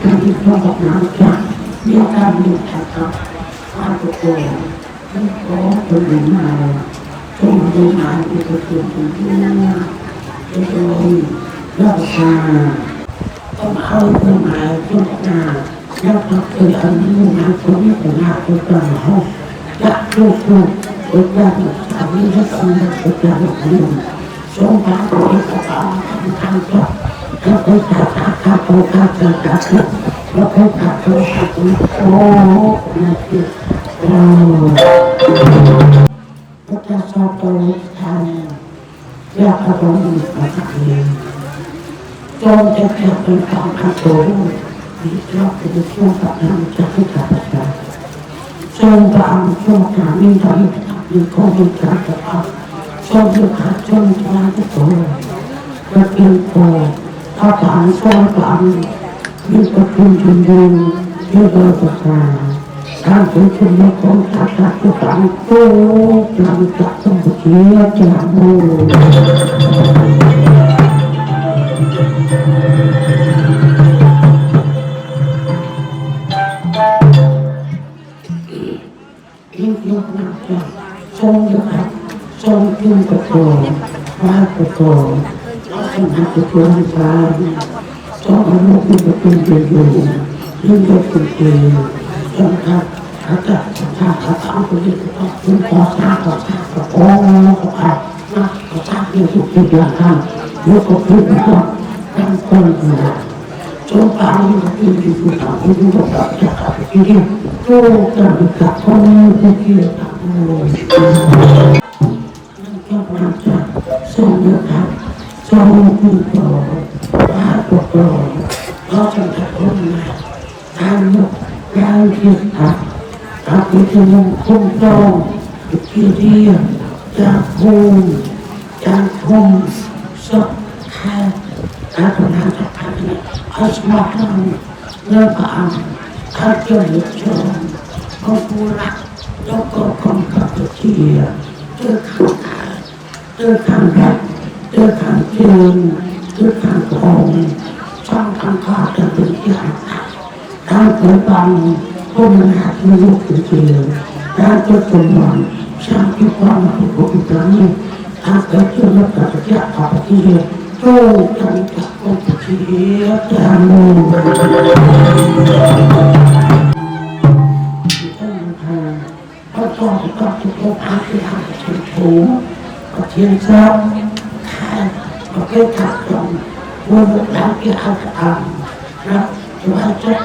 การที่ต้องบอกน้ำจักมีการมีแผนครับว่าตัวโตที่ขอตัวหนึ่งมาจงดูงานที่ตัวตัวที่โดยรักษาต้องเอาตัวหมายตัวหน้าแล้วก็เคยอันนี้งานคนนี้เป็นงานตัวต่างห้องจะลูกลูกอุตส่าห์ทำให้ทุกคนอุตส่าห์ทำส่งพระตัวเองก็ต้องทำต่อแล้วก็จะทำตัวการจัดการแล้วก็จะทำตัวโอ้นะคือโอ้ก็จะสอบตัวทำอยากเอาตัวนี้มาทำเองจนจะเกิดเป็นความขัดแย้งที่เราจะช่วยกับเราจะให้กับประชาชนบางช่วงการมีทำมีข้อมูลการจัดการชนที่ขาดชนที่ร้านที่โตก็เป็นโตถ้าผ่านช่วงการมีประชุมชุมนุมที่เราประชาการประชุมในของจัดการทุกการโต้หลังจากสมุทรเชียจากโมยกน้ำใจทรงยกครับทรงขึ้นกระโปรงว่าดกระโปรงทรงหัดกระโปรงฟ้าทรงเอาลูกขึ้นกระโปรงอยู่ยิ่งยกขึ้นเองทรงครับอาจารย์ข้าเขาเอาไปยึดต่อคุณขอทราบขอทราบขอโอ้ขอทราบนะขอทราบอยู่ทุกที่อย่างนั้นยกขึ้นก็ตั้งต้นนะจนป่านนี้ก็เป็นที่สุดของผู้ที่ประกอบจะขับที่เรียกโจ้กันกับคนที่เกี่ยวกับโอ้นั่นก็มาจากทรงเยอะครับทรงผู้โตว่าตัวโตเราจะทำคนมาทำยกยาวเทียบครับกับที่จะลงคุ้มโตที่เรียกจากภูมิจากคมสักแค่การทำงานจากภายในอาสมาทำเรื่องการข้าเจ้าหยุดชมเขาผู้รักแล้วก็คนกับเชียร์เจอทางการเจอทางรักเจอทางเชิญเจอทางของช่องทางข้าจะเป็นอย่างทางเปิดบังผู้มันหาที่ลูกเชียร์การเจอคนหวังช่างที่ความหวังของผู้ตานี้ทางเกิดเชื่อและกับเจ้าขอบเชียร์โจ้กันกับคนเชียร์จามูเขาต้องทุกคนอาที่หาถึงถูกก็เทียนซ้ำแค่ก็แค่ขัดลงวนแล้วที่เอาทำนะตัวเจ้า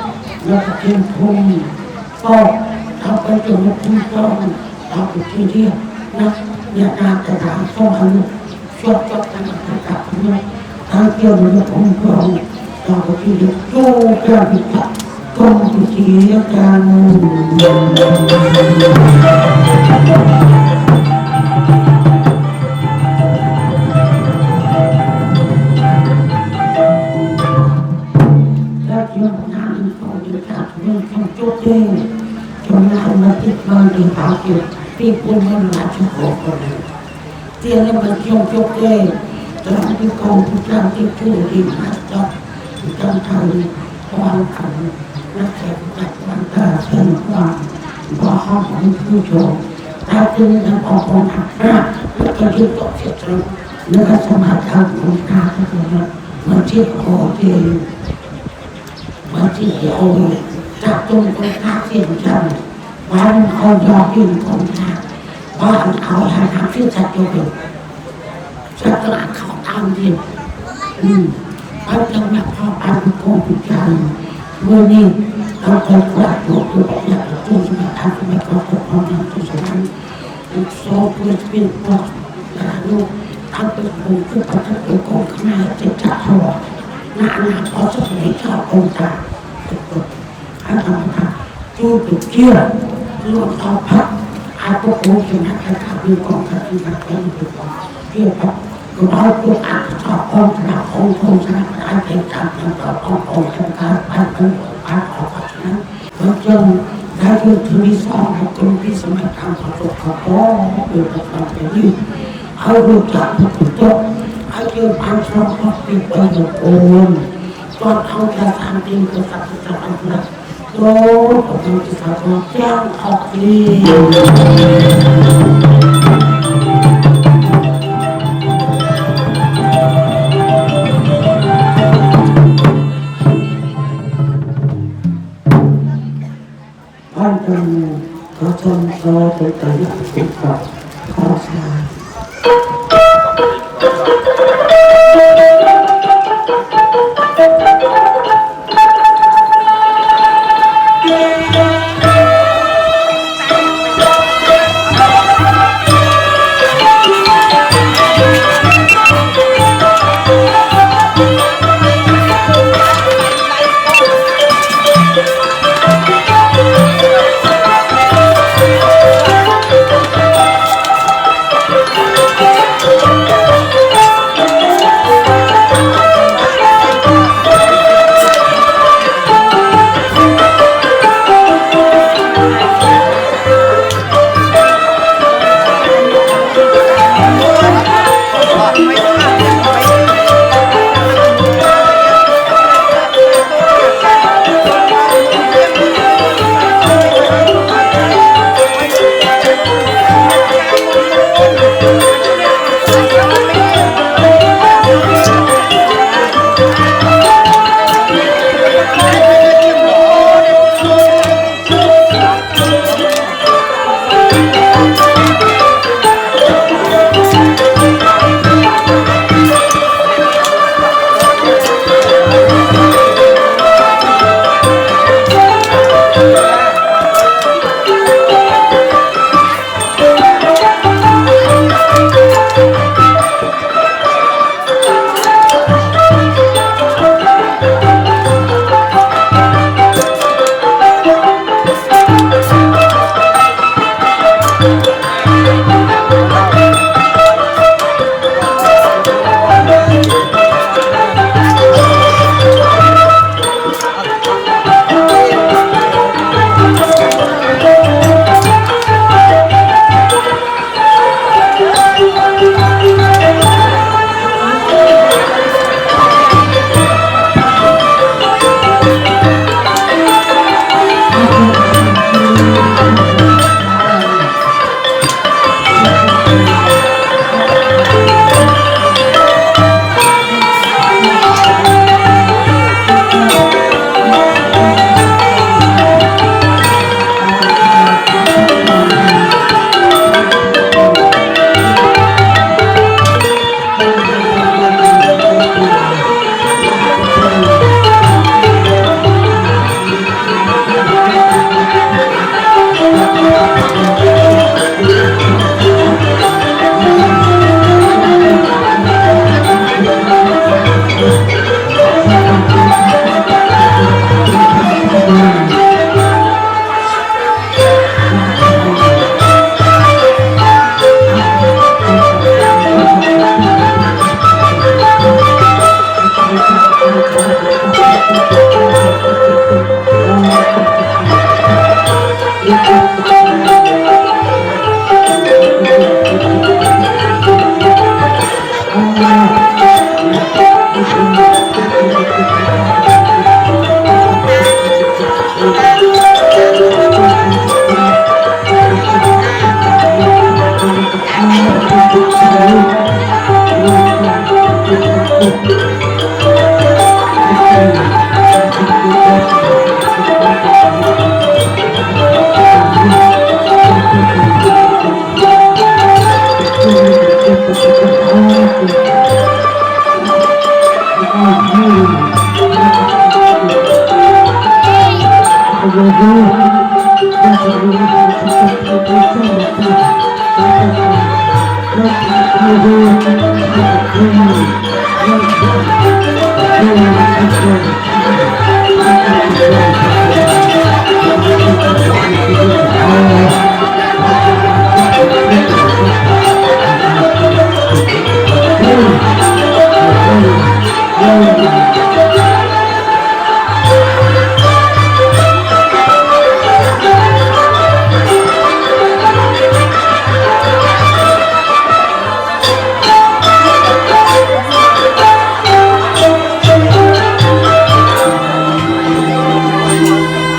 แล้วก็เทียนทุ่มก็เอาไปจนทุ่มต้องเอาไปที่เรียกนะอย่าการกระทำต้องเอาช่วยจับกันกับเนี่ยทางเกี่ยวกับองค์กรต่อไปที่เรียกโจ้กันกับคนเชียร์กันแล้วเรื่องงานของเด็กขาดเรื่องของโจ้เต้จนงานมาติดมันถึงหาเกี่ยวปีปุ่นมันหลายชั่วโมงคนเตี้ยแล้วมันช่วงโจ้เต้ตอนที่กองผู้การที่ช่วยดีมากจับการทำความขันนักแข่งขันวันตาเส้นความว่าห้องของผู้ชมถ้าจึงทำออกของหักหน้าแล้วก็ยึดต่อเสียตรงเนื้อสมาธิของตาก็คือมันที่โคเทมันที่โอจากตรงตรงท่าเสียงจันวันเขายอกินของตาบ้านเขาหาทางที่จัดโยกจัดตลาดเขาตามดินเขาจะนับพอปันโกงพิจารณ์เมื่อนี้เขาเคยกวาดตัวคืออยากจะตู้สมัยทำสมัยเขาจะพอทำตู้สมัยโซ่เพื่อเป็นพวกลูกทำเป็นคนคือเขาจะเป็นคนข้างในจะจับหัวหน้าพอจะเห็นชอบองค์ตาเขาทำค่ะจูบเชื่อรวมเอาพักอาพวกโอ้ชนะใครขับมีกองขับมีขับเป็นตัวเชื่อพักเราตัวอาชอบองชนะองคงชนะได้เป็นการทำต่อองชนะพันธุ์พันธุ์ออกฉะนั้นเราจงได้เรื่องที่สองในกลุ่มที่สมัยทำประสบการณ์ก็เป็นประสบการณ์ที่เอารู้จักผู้ถูกต้องให้เรื่องพันธุ์สองก็เป็นประโยชน์โอน Tuhan Allah samping kesatuan Allah Tuh Tuhan kesatuan yang okli Panjang Kacang Satu Tanya Kita Kasa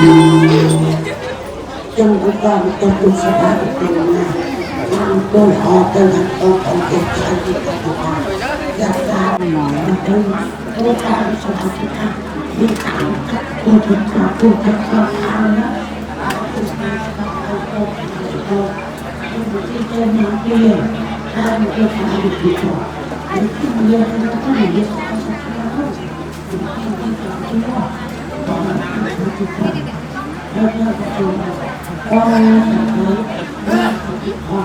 จงอุปการะเป็นบุษบาเป็นมาทางต้นหอต้นต้นของเด็กชายที่ตะวันอยากได้หน่อยเป็นตัวการสถานที่มีทางผู้ทุกข์ผู้ทุกข์ทางนะที่จะมีเพื่อนทางเพื่อนทางที่ดีกว่าที่เรียนแล้วก็มีวิชาสักอย่างที่ที่ว่าตอนนั้นที่แล้วก็จะว่า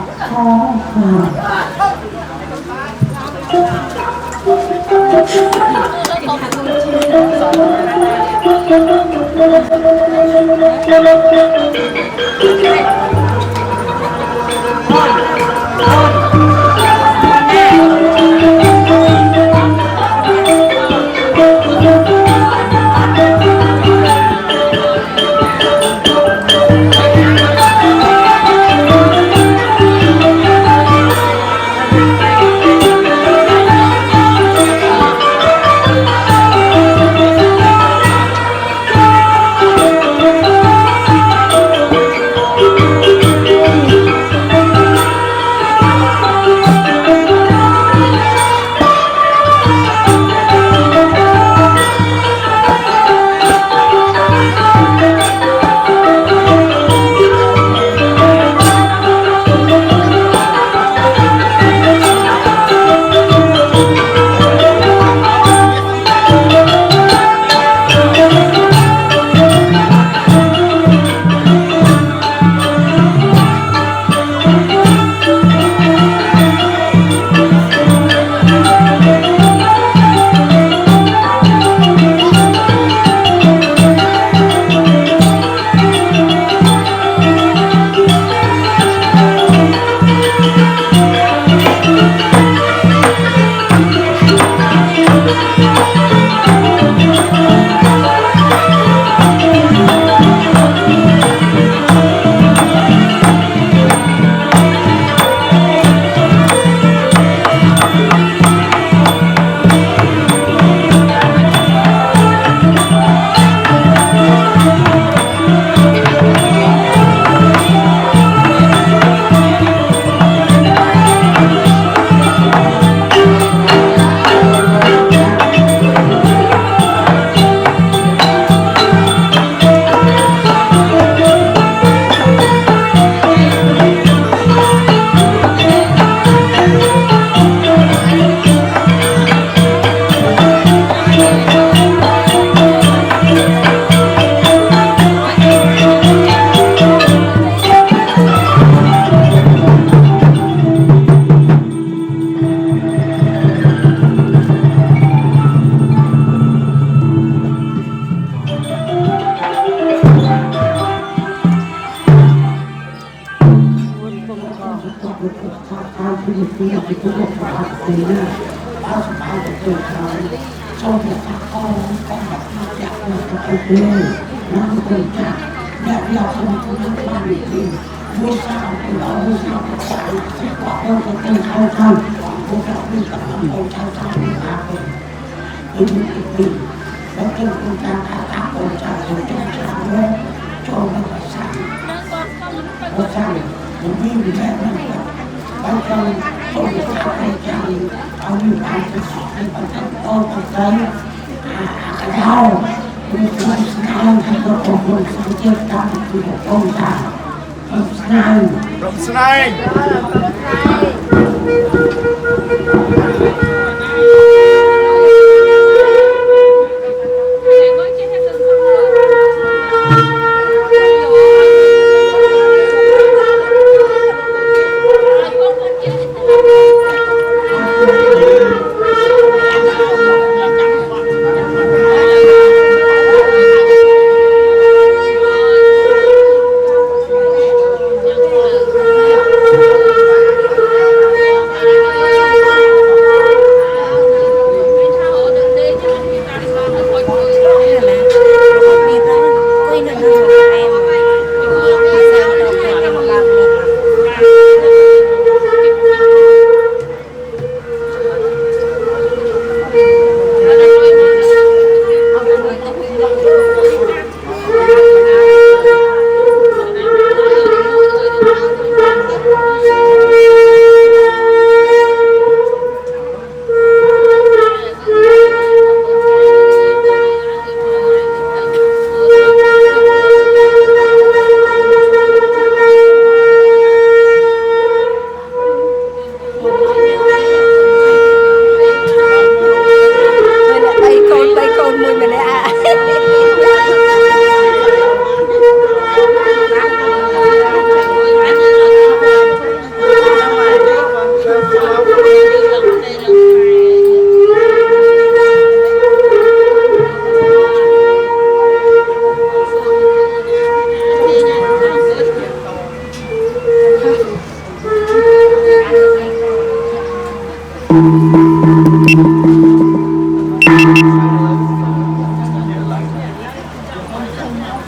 From Snide.